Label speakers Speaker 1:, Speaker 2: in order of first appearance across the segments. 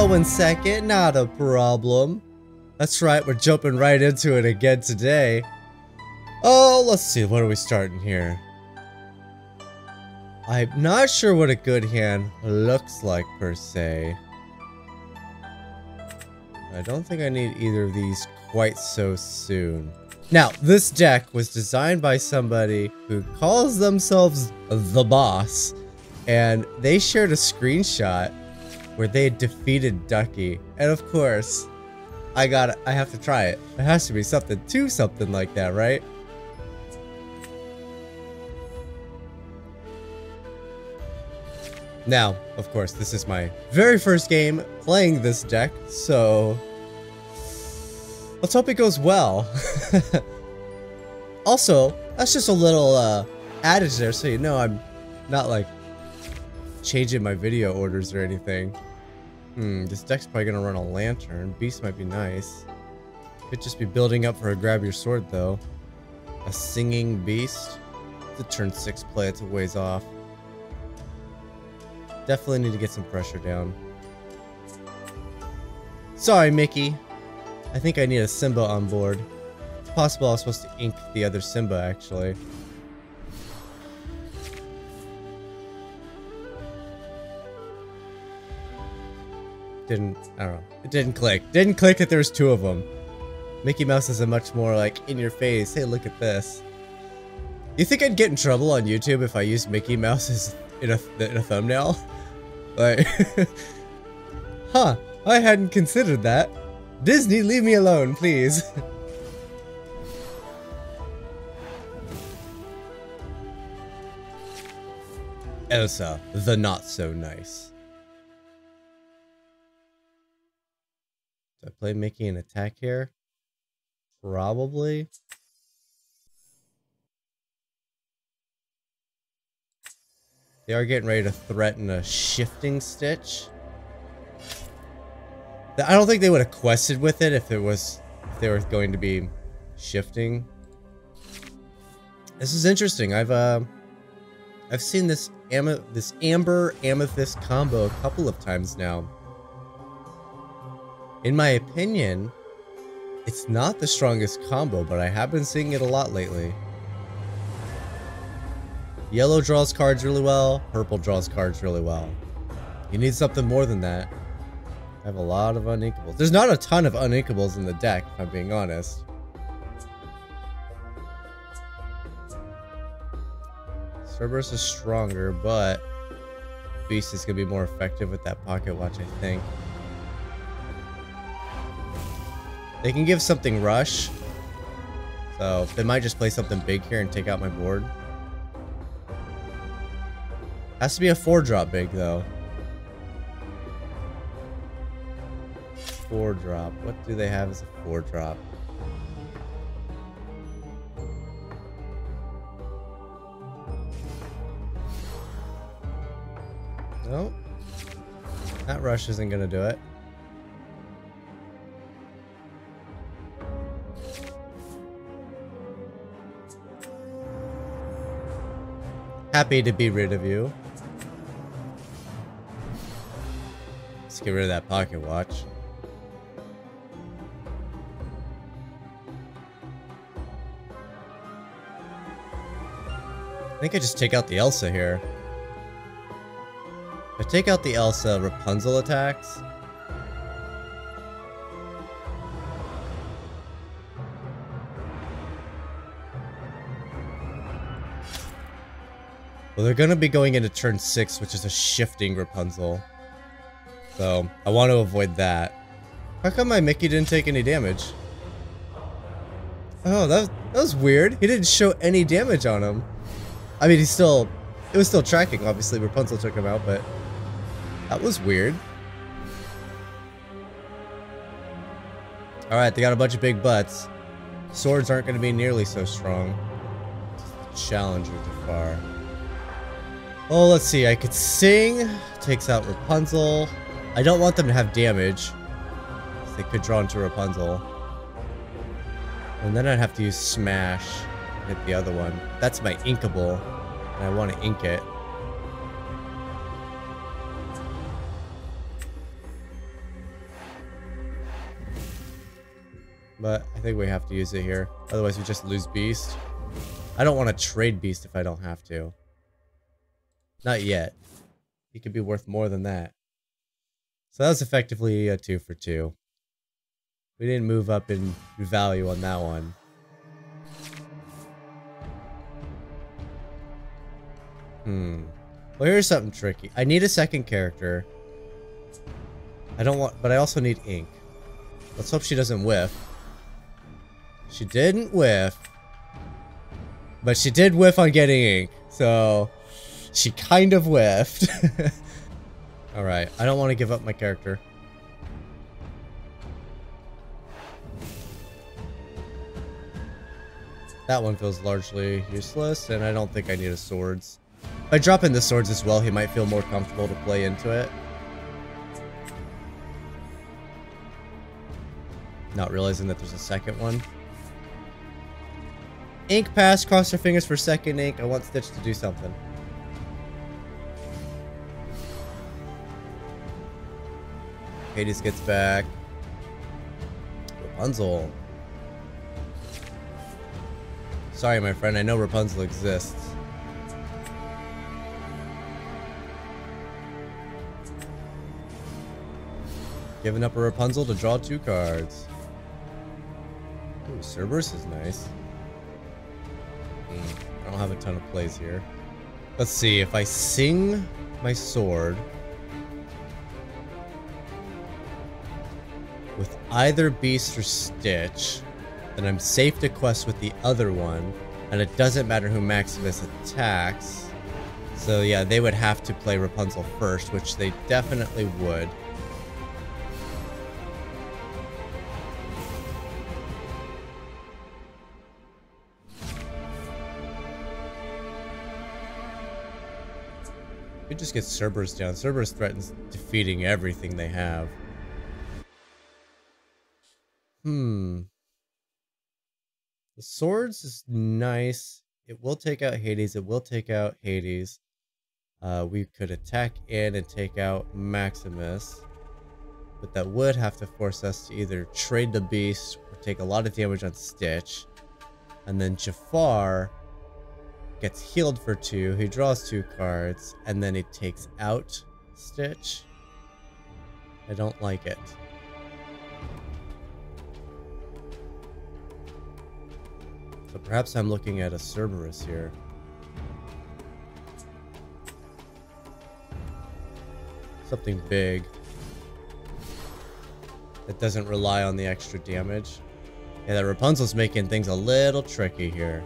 Speaker 1: going second, not a problem. That's right, we're jumping right into it again today. Oh, let's see, what are we starting here? I'm not sure what a good hand looks like per se. I don't think I need either of these quite so soon. Now, this deck was designed by somebody who calls themselves the boss, and they shared a screenshot where they had defeated Ducky, and of course, I have to try it. It has to be something to something like that, right? Now, of course, this is my very first game playing this deck, so let's hope it goes well. Also, that's just a little adage there, so you know I'm not like changing my video orders or anything. This deck's probably gonna run a lantern. Beast might be nice. Could just be building up for a grab your sword though. A singing beast. It's a turn 6 play, it's a ways off. Definitely need to get some pressure down. Sorry, Mickey. I think I need a Simba on board. It's possible I was supposed to ink the other Simba, actually. I don't know. It didn't click. Didn't click that there's two of them. Mickey Mouse is a much more, like, in your face. Hey, look at this. You think I'd get in trouble on YouTube if I used Mickey Mouse as in a thumbnail? Like, huh, I hadn't considered that. Disney, leave me alone, please. Elsa, the not so nice. Do I play Mickey and attack here? Probably. They are getting ready to threaten a shifting stitch. I don't think they would have quested with it if they were going to be shifting. This is interesting. I've seen this amber amethyst combo a couple of times now. In my opinion, it's not the strongest combo, but I have been seeing it a lot lately. Yellow draws cards really well, purple draws cards really well. You need something more than that. I have a lot of uninkables. There's not a ton of uninkables in the deck, if I'm being honest. Cerberus is stronger, but Beast is going to be more effective with that pocket watch, I think. They can give something rush, so they might just play something big here and take out my board. Has to be a 4-drop big, though. 4-drop. What do they have as a 4-drop? Nope. That rush isn't gonna do it. Happy to be rid of you. Let's get rid of that pocket watch. I think I just take out the Elsa here. If I take out the Elsa, Rapunzel attacks. Well, they're gonna be going into turn 6, which is a shifting Rapunzel. So, I want to avoid that. How come my Mickey didn't take any damage? Oh, that was weird. He didn't show any damage on him. I mean, it was still tracking, obviously. Rapunzel took him out, but that was weird. Alright, they got a bunch of big butts. Swords aren't going to be nearly so strong. Challenger too far. Oh, let's see. I could sing. Takes out Rapunzel. I don't want them to have damage. They could draw into Rapunzel. And then I'd have to use Smash. Hit the other one. That's my inkable. And I want to ink it. but I think we have to use it here. Otherwise we just lose Beast. I don't want to trade Beast if I don't have to. Not yet. He could be worth more than that. So that was effectively a 2 for 2. We didn't move up in value on that one. Well, here's something tricky. I need a second character. I don't want, but I also need ink. Let's hope she doesn't whiff. She didn't whiff. But she did whiff on getting ink. So she kind of whiffed. Alright, I don't want to give up my character. That one feels largely useless, and I don't think I need a swords. If I drop in the swords as well, he might feel more comfortable to play into it. Not realizing that there's a second one. Ink pass, cross your fingers for second ink. I want Stitch to do something. Hades gets back. Rapunzel. Sorry, my friend, I know Rapunzel exists. Giving up a Rapunzel to draw 2 cards. Ooh, Cerberus is nice. I don't have a ton of plays here. Let's see, if I sing my sword with either Beast or Stitch, then I'm safe to quest with the other one, and it doesn't matter who Maximus attacks. So yeah, they would have to play Rapunzel first, which they definitely would. We just get Cerberus down. Cerberus threatens defeating everything they have. The swords is nice. It will take out Hades. It will take out Hades. We could attack in and take out Maximus. But that would have to force us to either trade the Beast or take a lot of damage on Stitch. And then Jafar gets healed for 2. He draws 2 cards. And then he takes out Stitch. I don't like it. So perhaps I'm looking at a Cerberus here. Something big that doesn't rely on the extra damage. Yeah, that Rapunzel's making things a little tricky here.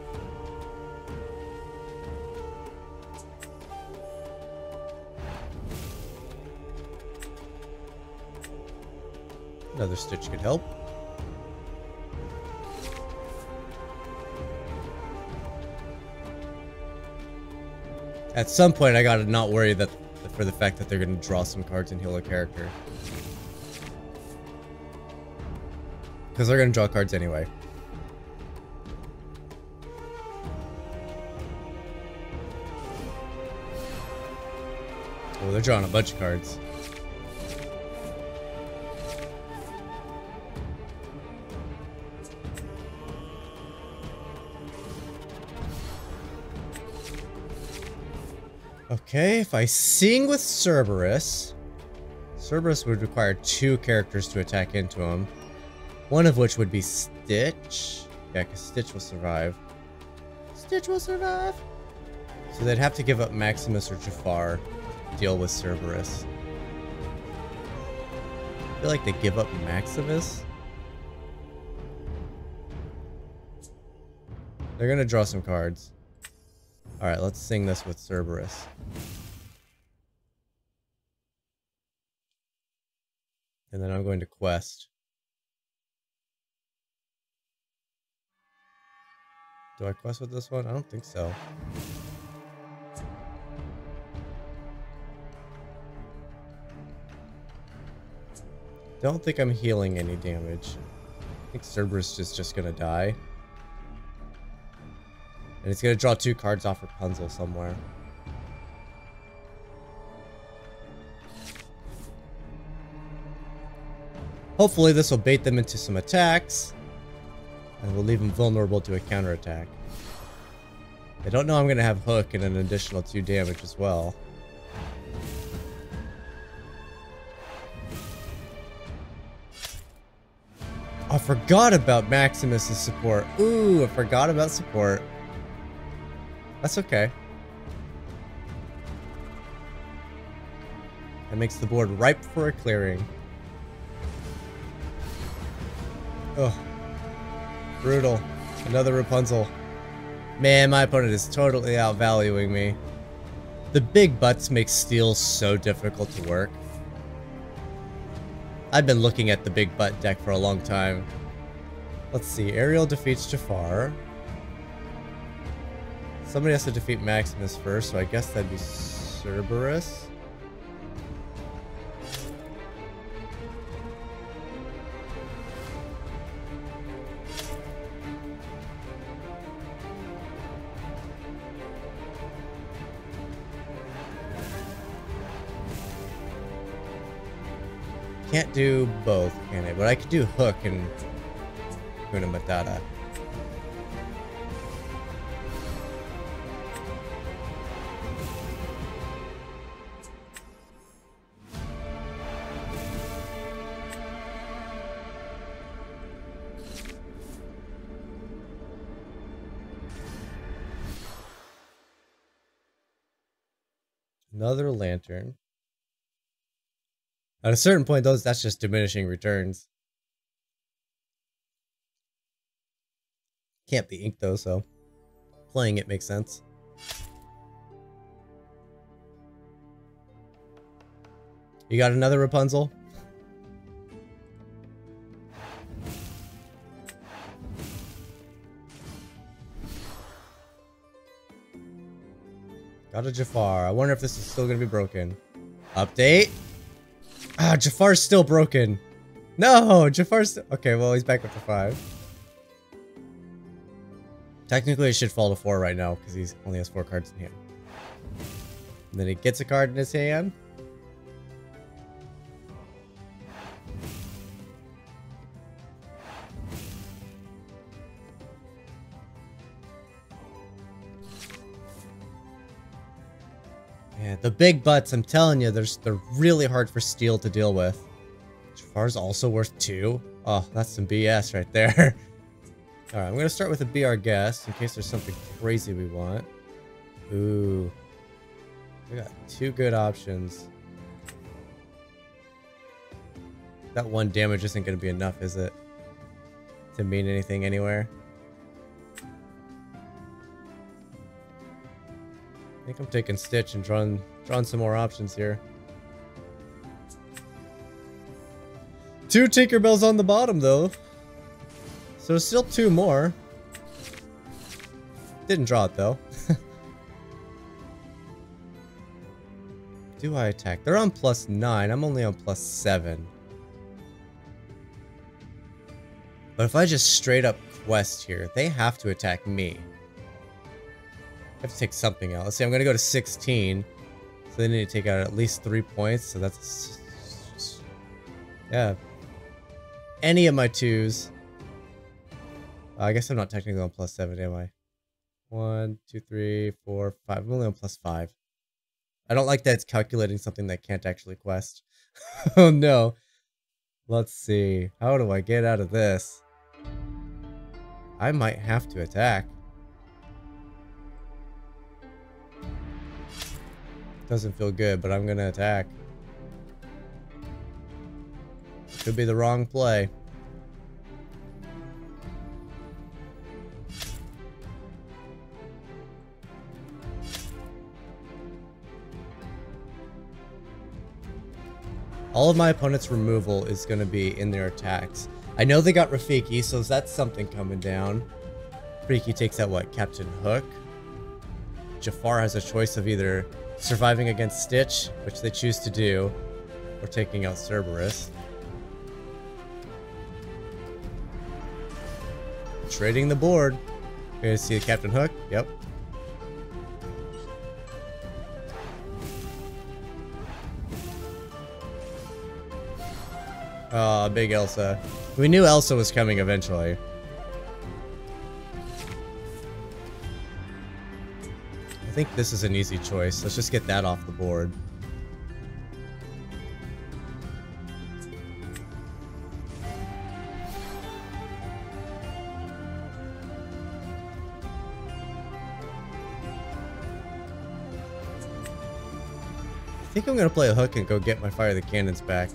Speaker 1: Another Stitch could help. At some point, I gotta not worry that for the fact that they're gonna draw some cards and heal a character. Because they're gonna draw cards anyway. Oh, they're drawing a bunch of cards. Okay, if I sing with Cerberus, Cerberus would require 2 characters to attack into him. One of which would be Stitch. Yeah, because Stitch will survive. Stitch will survive! So they'd have to give up Maximus or Jafar to deal with Cerberus. I feel like they give up Maximus. They're gonna draw some cards. Alright, let's sing this with Cerberus. And then I'm going to quest. Do I quest with this one? I don't think so. Don't think I'm healing any damage. I think Cerberus is just gonna die. And it's gonna draw 2 cards off Rapunzel somewhere. Hopefully this will bait them into some attacks. And we'll leave him vulnerable to a counterattack. I don't know I'm going to have Hook and an additional 2 damage as well. I forgot about Maximus's support. Ooh, I forgot about support. That's okay. That makes the board ripe for a clearing. Ugh. Brutal. Another Rapunzel. Man, my opponent is totally outvaluing me. The big butts make Steel so difficult to work. I've been looking at the big butt deck for a long time. Let's see. Ariel defeats Jafar. Somebody has to defeat Maximus first, so I guess that'd be Cerberus. Can't do both, can I? But I could do Hook and Kuna Matata. Another lantern. At a certain point, that's just diminishing returns. Can't be ink though, so playing it makes sense. You got another Rapunzel? Got a Jafar. I wonder if this is still gonna be broken. Update? Ah, Jafar's still broken. No, Jafar's still... Okay, well, he's back up to 5. Technically, it should fall to 4 right now, because he only has 4 cards in hand. And then he gets a card in his hand. Yeah, the big butts, I'm telling you, they're really hard for Steel to deal with. Jafar's also worth 2. Oh, that's some BS right there. Alright, I'm gonna start with a Be Our Guest, in case there's something crazy we want. Ooh. We got 2 good options. That 1 damage isn't gonna be enough, is it? To mean anything anywhere? I think I'm taking Stitch and drawing some more options here. 2 Tinkerbells on the bottom, though. So still 2 more. Didn't draw it, though. Do I attack? They're on +9. I'm only on +7. But if I just straight up quest here, they have to attack me. I have to take something out. Let's see, I'm gonna go to 16. So they need to take out at least 3 points. So that's... yeah. Any of my 2s. I guess I'm not technically on +7, am I? 1, 2, 3, 4, 5. I'm only on +5. I don't like that it's calculating something that can't actually quest. Oh no. Let's see. How do I get out of this? I might have to attack. Doesn't feel good, but I'm gonna attack. Could be the wrong play. All of my opponent's removal is going to be in their attacks. I know they got Rafiki, so that's something coming down. Rafiki takes out what? Captain Hook. Jafar has a choice of either surviving against Stitch, which they choose to do, or taking out Cerberus. Trading the board. Okay, see the Captain Hook? Yep. Oh, big Elsa. We knew Elsa was coming eventually. think this is an easy choice. Let's just get that off the board. I think I'm gonna play a hook and go get my Fire the Cannons back.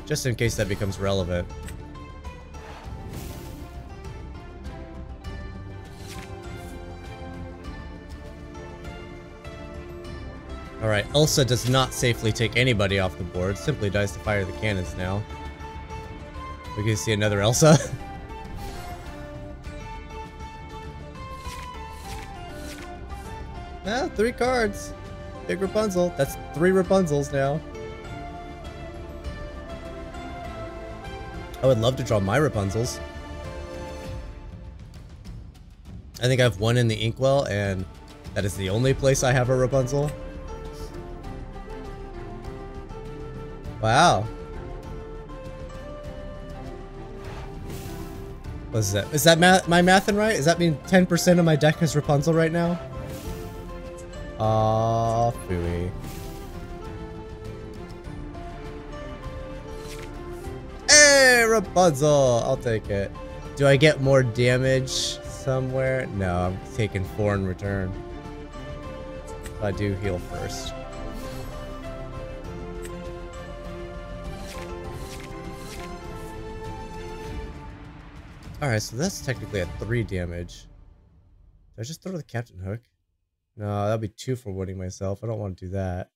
Speaker 1: Just in case that becomes relevant. Alright, Elsa does not safely take anybody off the board, simply dies to Fire the Cannons now. We can see another Elsa. Ah, 3 cards. Big Rapunzel. That's 3 Rapunzels now. I would love to draw my Rapunzels. I think I have 1 in the Inkwell, and that is the only place I have a Rapunzel. Wow. What is that? Is that my mathing right? Does that mean 10% of my deck is Rapunzel right now? Aw, phooey. Hey, Rapunzel! I'll take it. Do I get more damage somewhere? No, I'm taking 4 in return. I do heal first. Alright, so that's technically at 3 damage. Did I just throw the Captain Hook? No, that'd be 2 for wooding myself. I don't want to do that.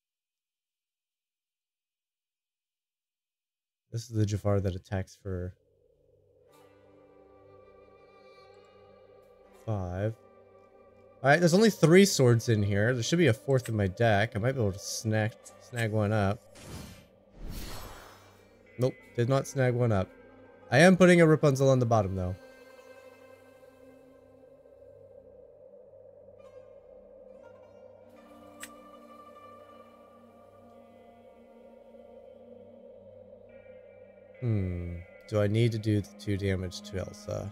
Speaker 1: This is the Jafar that attacks for 5. Alright, there's only 3 swords in here. There should be a 4th in my deck. I might be able to snag one up. Nope, did not snag one up. I am putting a Rapunzel on the bottom, though. Do I need to do the 2 damage to Elsa?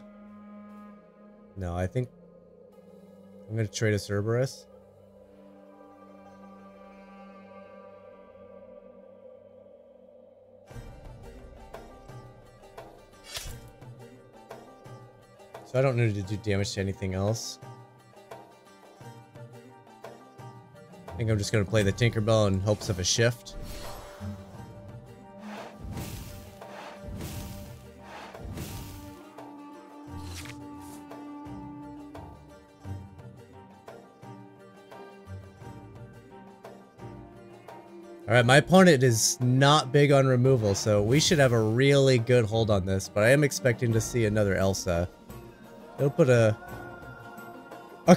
Speaker 1: No, I think I'm going to trade a Cerberus. So I don't need to do damage to anything else. I think I'm just going to play the Tinkerbell in hopes of a shift. Alright, my opponent is not big on removal, so we should have a really good hold on this, but I am expecting to see another Elsa. It'll put a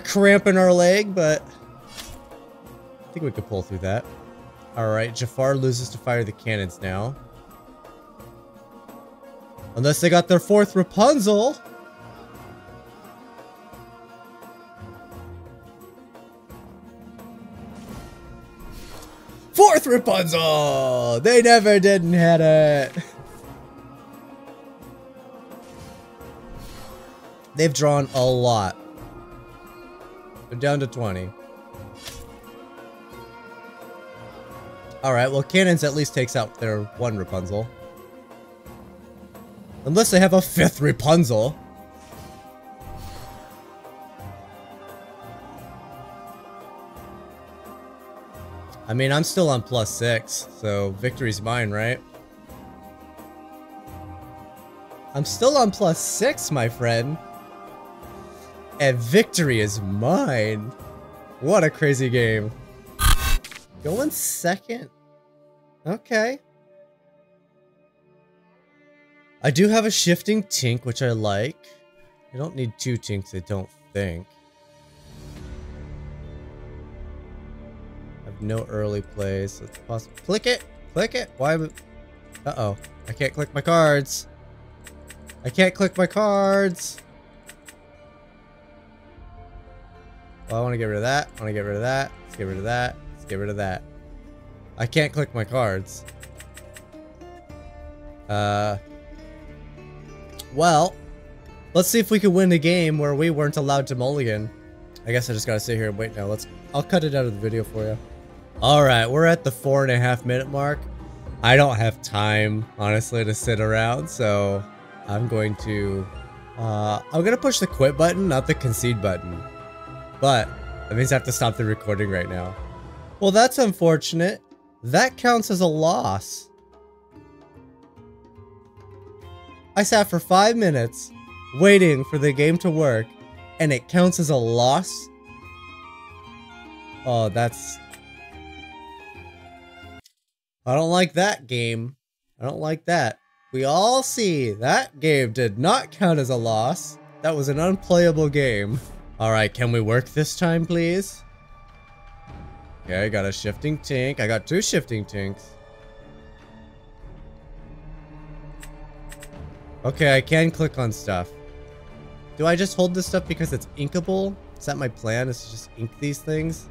Speaker 1: cramp in our leg, but I think we could pull through that. Alright, Jafar loses to Fire the Cannons now. Unless they got their 4th Rapunzel. Fourth Rapunzel! They never didn't hit it. They've drawn a lot. They're down to 20. Alright, well, Cannons at least takes out their 1 Rapunzel. Unless they have a 5th Rapunzel. I mean, I'm still on +6, so victory's mine, right? I'm still on +6, my friend. And victory is mine. What a crazy game. Going second. Okay. I do have a shifting Tink, which I like. I don't need 2 Tinks, I don't think. No early plays, so it's possible. Click it! Click it! Why would... Uh-oh. I can't click my cards. I can't click my cards! Well, I want to get rid of that. I want to get rid of that. Let's get rid of that. Let's get rid of that. I can't click my cards. Well, let's see if we can win a game where we weren't allowed to mulligan. I guess I just gotta sit here and wait now. I'll cut it out of the video for you. Alright, we're at the 4.5 minute mark. I don't have time, honestly, to sit around, so I'm going to push the quit button, not the concede button. But that means I have to stop the recording right now. Well, that's unfortunate. That counts as a loss. I sat for 5 minutes waiting for the game to work, and it counts as a loss? Oh, that's... I don't like that game. I don't like that. We all see that game did not count as a loss. That was an unplayable game. Alright, can we work this time, please? Okay, I got a shifting tank. I got 2 shifting tanks. Okay, I can click on stuff. Do I just hold this stuff because it's inkable? Is that my plan, is to just ink these things?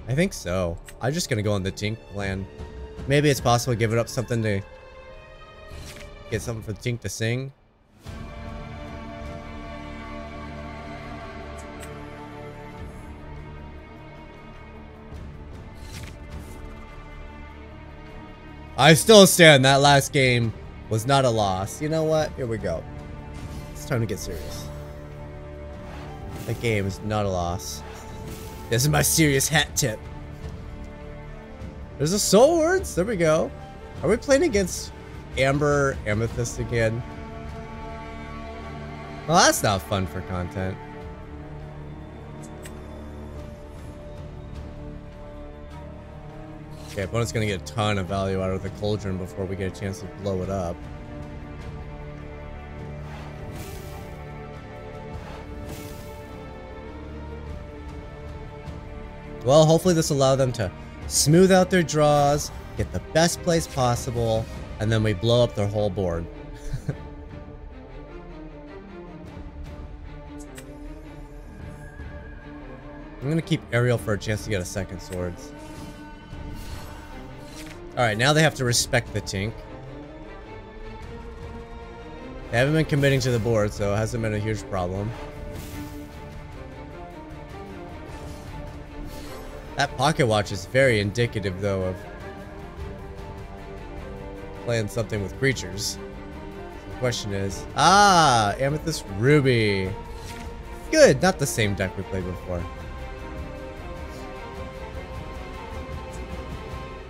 Speaker 1: I think so. I'm just gonna go on the tink plan. Maybe it's possible to give it up something to... get something for the tink to sing. I still stand. That last game was not a loss. You know what? Here we go. It's time to get serious. That game is not a loss. This is my serious hat tip. There's a swords. There we go. Are we playing against Amber Amethyst again? Well, that's not fun for content. Okay, opponent's gonna get a ton of value out of the cauldron before we get a chance to blow it up. Well, hopefully this will allow them to smooth out their draws, get the best place possible, and then we blow up their whole board. I'm gonna keep Ariel for a chance to get a second swords. Alright, now they have to respect the tink. They haven't been committing to the board, so it hasn't been a huge problem. That pocket watch is very indicative, though, of playing something with creatures. The question is... Ah! Amethyst Ruby! Good! Not the same deck we played before.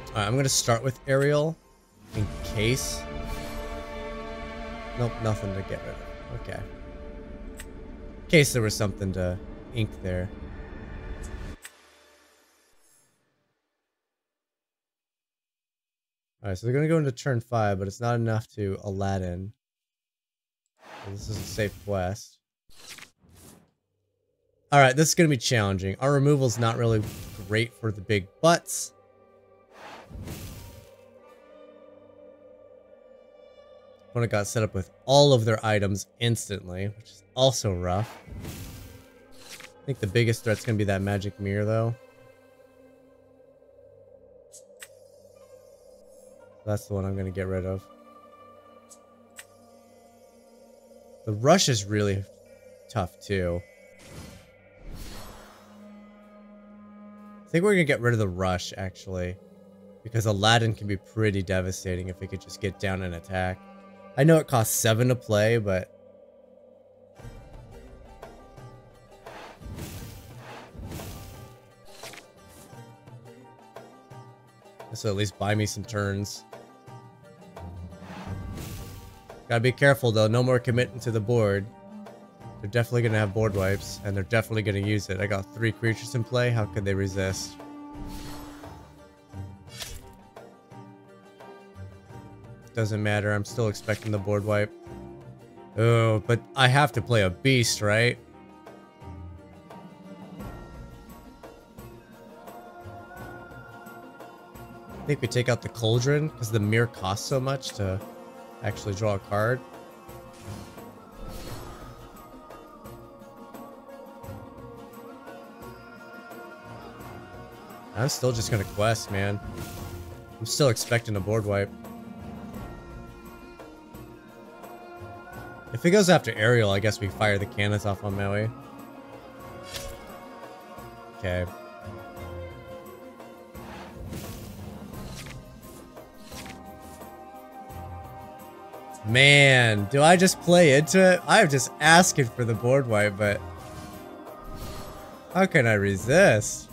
Speaker 1: Alright, I'm gonna start with Ariel, in case... Nope, nothing to get rid of. Okay. In case there was something to ink there. Alright, so they're gonna go into turn 5, but it's not enough to Aladdin. So this is a safe quest. Alright, this is gonna be challenging. Our removal's not really great for the big butts. Opponent got set up with all of their items instantly, which is also rough. I think the biggest threat's gonna be that magic mirror, though. That's the one I'm gonna get rid of. The rush is really tough, too. I think we're gonna get rid of the rush, actually. Because Aladdin can be pretty devastating if it could just get down and attack. I know it costs 7 to play, but... this will at least buy me some turns. Gotta be careful, though. No more committing to the board. They're definitely gonna have board wipes, and they're definitely gonna use it. I got 3 creatures in play. How could they resist? Doesn't matter. I'm still expecting the board wipe. Oh, but I have to play a beast, right? I think we take out the cauldron because the mirror costs so much to actually draw a card. I'm still just gonna quest, man. I'm still expecting a board wipe. If it goes after Ariel, I guess we fire the cannons off on Maui. Okay. Man, do I just play into it? I'm just asking for the board wipe, but how can I resist?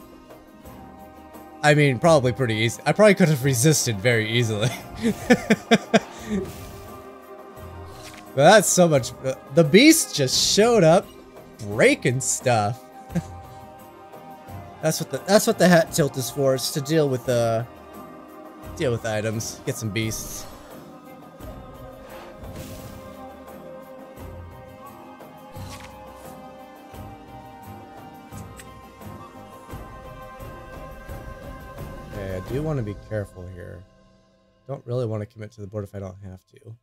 Speaker 1: I mean, probably pretty easy. I probably could have resisted very easily. But that's so much. The beast just showed up, breaking stuff. That's what the hat tilt is for. It's to deal with items, get some beasts. Okay, I do want to be careful here. Don't really want to commit to the board if I don't have to.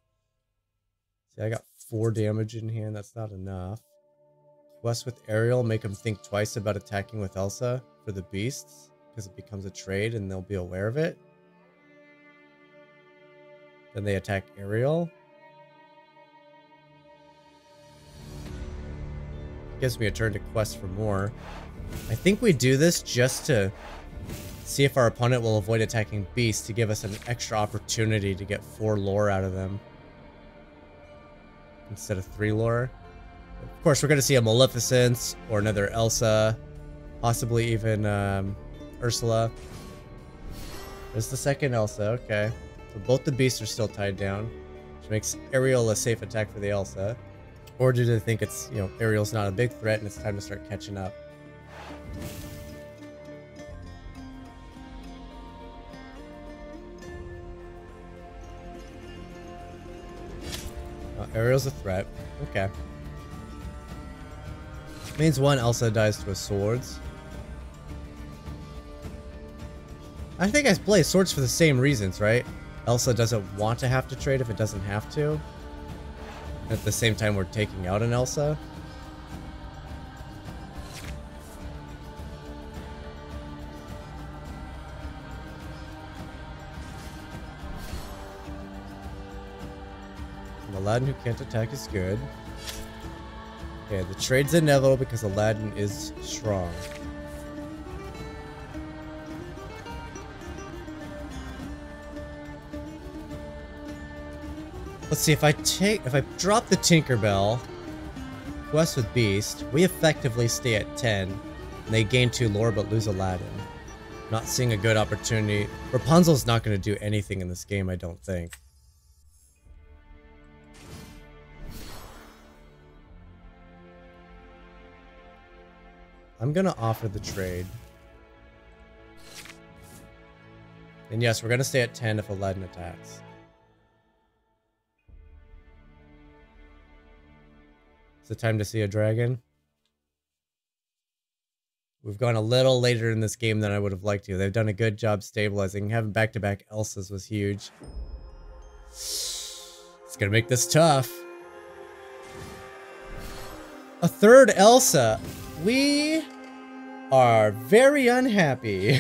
Speaker 1: See, I got 4 damage in hand. That's not enough. Quest with Ariel, make them think twice about attacking with Elsa for the beasts, because it becomes a trade and they'll be aware of it. Then they attack Ariel. Gives me a turn to quest for more. I think we do this just to see if our opponent will avoid attacking beasts to give us an extra opportunity to get 4 lore out of them. Instead of 3 lore. Of course, we're going to see a Maleficence or another Elsa. Possibly even Ursula. There's the second Elsa, okay. So both the beasts are still tied down. Which makes Ariel a safe attack for the Elsa. Or do they think it's, you know, Ariel's not a big threat and it's time to start catching up? Ariel's a threat. Okay. Means one Elsa dies to a swords. I think I play swords for the same reasons, right? Elsa doesn't want to have to trade if it doesn't have to. At the same time, we're taking out an Elsa. Aladdin who can't attack is good. Okay, the trade's inevitable because Aladdin is strong. Let's see, if I drop the Tinkerbell, quest with Beast, we effectively stay at 10. And they gain 2 lore but lose Aladdin. Not seeing a good opportunity. Rapunzel's not going to do anything in this game, I don't think. I'm gonna offer the trade. And yes, we're gonna stay at 10 if Aladdin attacks. Is it time to see a dragon? We've gone a little later in this game than I would have liked to. They've done a good job stabilizing. Having back-to-back Elsas was huge. It's gonna make this tough. A third Elsa. We are very unhappy.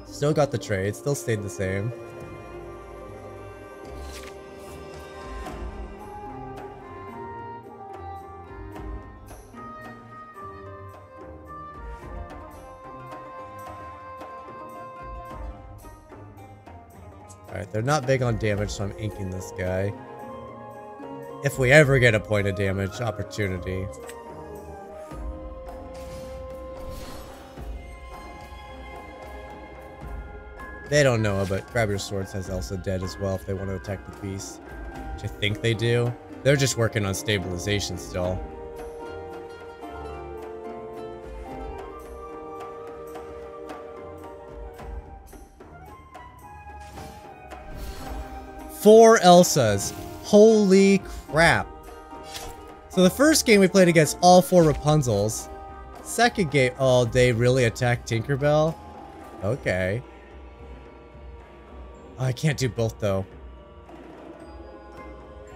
Speaker 1: Still got the trade, still stayed the same. Alright, they're not big on damage, so I'm inking this guy. If we ever get a point of damage opportunity. They don't know, but Grab Your Swords has Elsa dead as well if they want to attack the beast. Which I think they do. They're just working on stabilization still. Four Elsas. Holy crap. So the first game we played against all 4 Rapunzels. Second game, oh, they really attacked Tinkerbell? Okay. Oh, I can't do both though.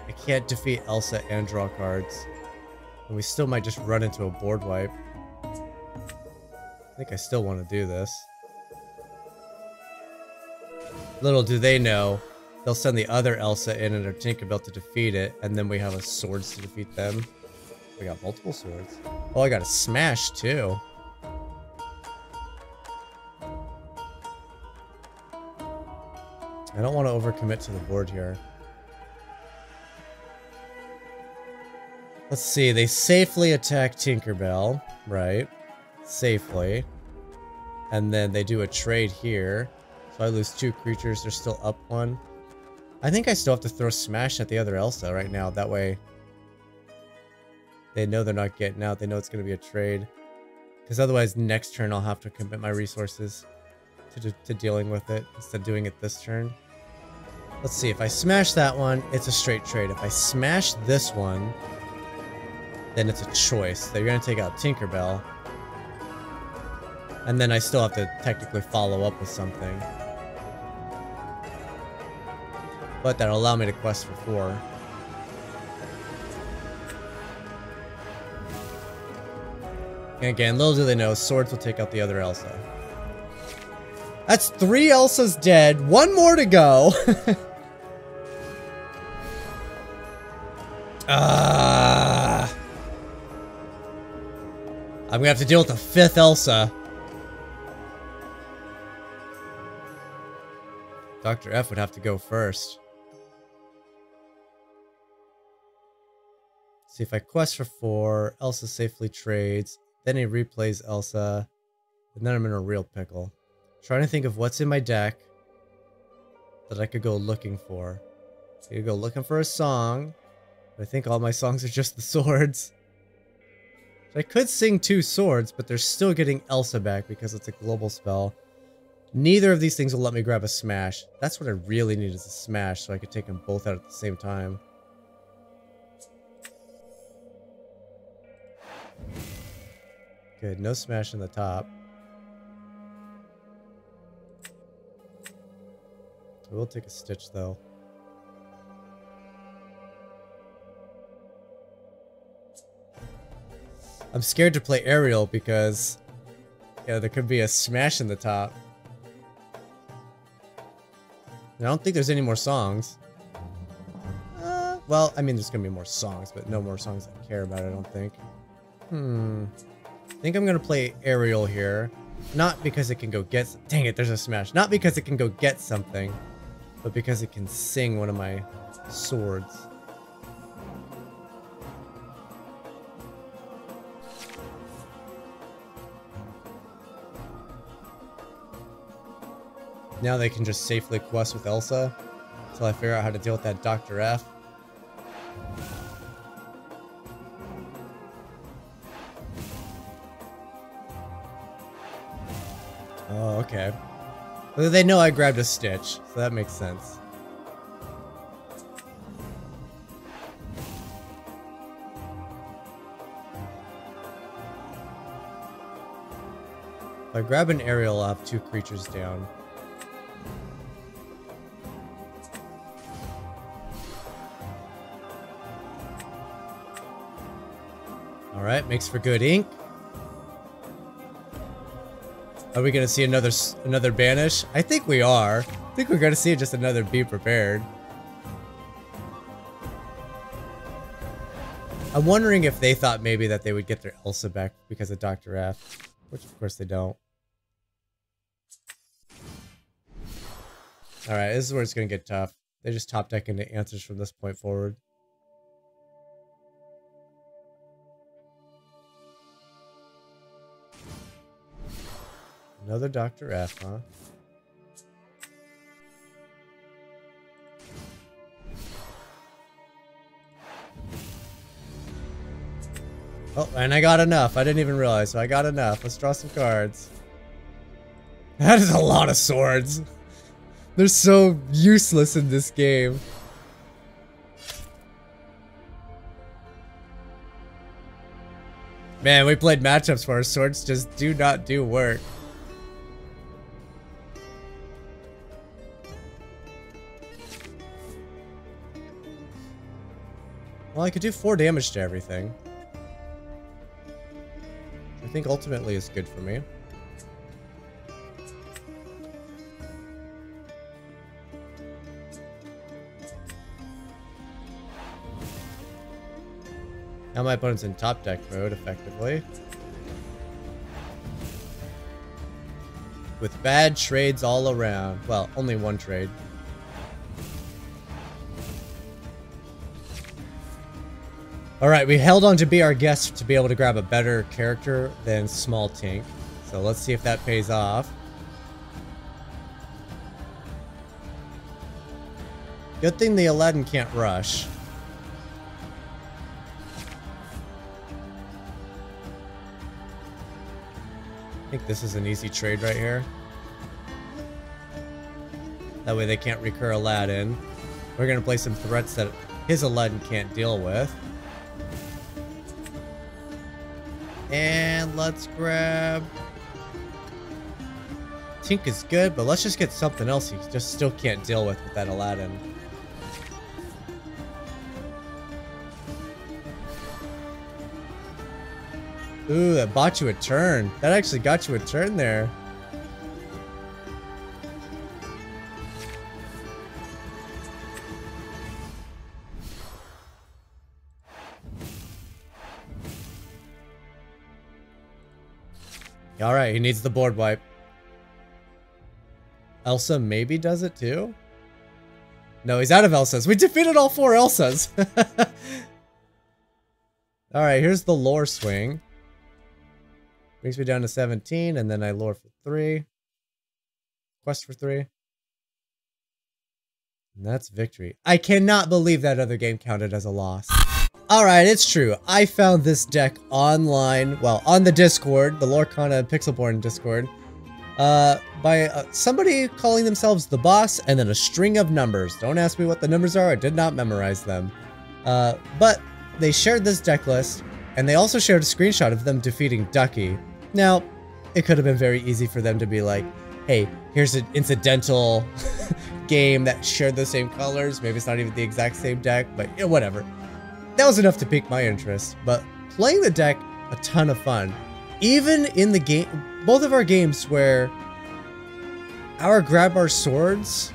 Speaker 1: I can't defeat Elsa and draw cards. And we still might just run into a board wipe. I think I still want to do this. Little do they know, they'll send the other Elsa in and their Tinkerbell to defeat it, and then we have a swords to defeat them. We got multiple swords. Oh, I got a smash too. I don't want to overcommit to the board here. Let's see, they safely attack Tinkerbell, right? Safely. And then they do a trade here. So I lose 2 creatures, they're still up 1. I think I still have to throw Smash at the other Elsa right now, that way they know they're not getting out, they know it's going to be a trade. Because otherwise next turn I'll have to commit my resources to dealing with it instead of doing it this turn. Let's see, if I smash that one, it's a straight trade. If I smash this one, then it's a choice. So you're going to take out Tinkerbell. And then I still have to technically follow up with something. But that'll allow me to quest for 4. And again, little do they know, swords will take out the other Elsa. That's 3 Elsas dead. 1 more to go. I'm gonna have to deal with the 5th Elsa. Dr. F would have to go first. See if I quest for 4, Elsa safely trades, then he replays Elsa, and then I'm in a real pickle. Trying to think of what's in my deck that I could go looking for. I could go looking for a song, but I think all my songs are just the swords. So I could sing 2 swords, but they're still getting Elsa back because it's a global spell. Neither of these things will let me grab a smash. That's what I really need is a smash so I could take them both out at the same time. Good, no smash in the top. I will take a Stitch though. I'm scared to play Aerial because, yeah, there could be a smash in the top. And I don't think there's any more songs. Well, I mean, there's gonna be more songs, but no more songs I care about, I don't think. I think I'm gonna play Aerial here. Not because it can go get... Dang it, there's a smash. Not because it can go get something, but because it can sing one of my swords. Now they can just safely quest with Elsa until I figure out how to deal with that Dr. F. Oh, okay. Well, they know I grabbed a Stitch, so that makes sense. If I grab an Aerial, I'll have 2 creatures down. Alright, makes for good ink. Are we gonna see another banish? I think we are. I think we're gonna see just another be prepared. I'm wondering if they thought maybe that they would get their Elsa back because of Dr. F, which of course they don't. Alright, this is where it's gonna get tough. They just top deck into answers from this point forward. Another Dr. F, huh? Oh, and I got enough. I didn't even realize, so I got enough. Let's draw some cards. That is a lot of swords. They're so useless in this game. Man, we played matchups where our swords just do not do work. Well, I could do 4 damage to everything. I think ultimately is good for me. Now my opponent's in top deck mode, effectively. With bad trades all around. Well, only one trade. Alright, we held on to be our guest to be able to grab a better character than Small Tink. So let's see if that pays off. Good thing the Aladdin can't rush. I think this is an easy trade right here. That way they can't recur Aladdin. We're gonna play some threats that his Aladdin can't deal with. And let's grab... Tink is good, but let's just get something else he just still can't deal with that Aladdin. Ooh, that bought you a turn. That actually got you a turn there. Alright, he needs the board wipe. Elsa maybe does it too? No, he's out of Elsas. We defeated all 4 Elsas. Alright, here's the lore swing. Brings me down to 17, and then I lore for 3. Quest for 3. And that's victory. I cannot believe that other game counted as a loss. Alright, it's true. I found this deck online, well, on the Discord, the Lorcana Pixelborn Discord, by somebody calling themselves the boss, and then a string of numbers. Don't ask me what the numbers are, I did not memorize them. But they shared this deck list, and they also shared a screenshot of them defeating Ducky. Now, it could have been very easy for them to be like, hey, here's an incidental game that shared the same colors. Maybe it's not even the exact same deck, but you know, whatever. That was enough to pique my interest, but playing the deck, a ton of fun. Even in the game, both of our games where our grab your swords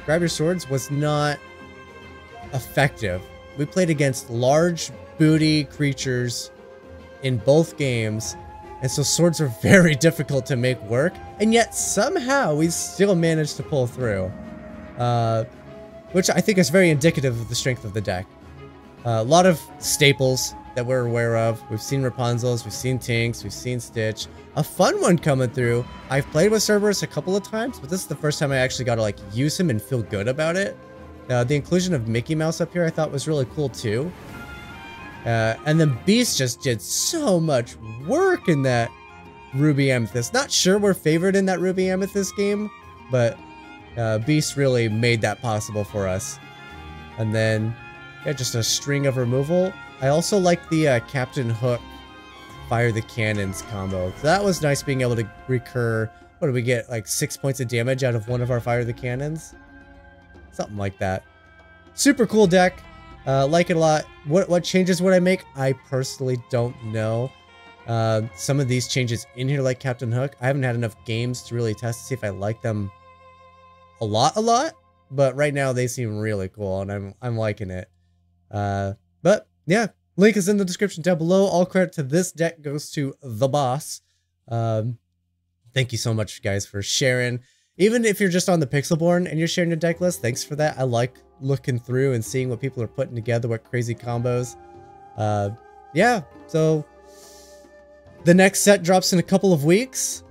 Speaker 1: was not effective. We played against large booty creatures in both games, and so swords are very difficult to make work, and yet somehow we still managed to pull through. Which I think is very indicative of the strength of the deck. A lot of staples that we're aware of. We've seen Rapunzels, we've seen Tinks, we've seen Stitch. A fun one coming through. I've played with Cerberus a couple of times, but this is the first time I actually got to like use him and feel good about it. The inclusion of Mickey Mouse up here I thought was really cool too. And then Beast just did so much work in that Ruby Amethyst. Not sure we're favored in that Ruby Amethyst game, but Beast really made that possible for us. And then, yeah, just a string of removal. I also like the Captain Hook Fire the Cannons combo. So that was nice being able to recur. What did we get? Like 6 points of damage out of one of our Fire the Cannons? Something like that. Super cool deck. Like it a lot. What changes would I make? I personally don't know. Some of these changes in here, like Captain Hook, I haven't had enough games to really test to see if I like them a lot. But right now they seem really cool, and I'm liking it. But yeah, link is in the description down below. All credit to this deck goes to the boss. Thank you so much, guys, for sharing. Even if you're just on the Pixelborn and you're sharing your deck list, thanks for that. I like looking through and seeing what people are putting together, what crazy combos. Yeah, so the next set drops in a couple of weeks.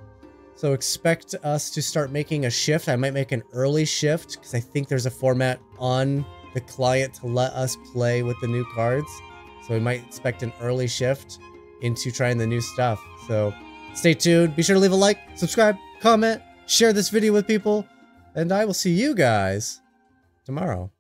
Speaker 1: So expect us to start making a shift. I might make an early shift because I think there's a format on the client to let us play with the new cards. So we might expect an early shift into trying the new stuff. So stay tuned. Be sure to leave a like, subscribe, comment, share this video with people, and I will see you guys tomorrow.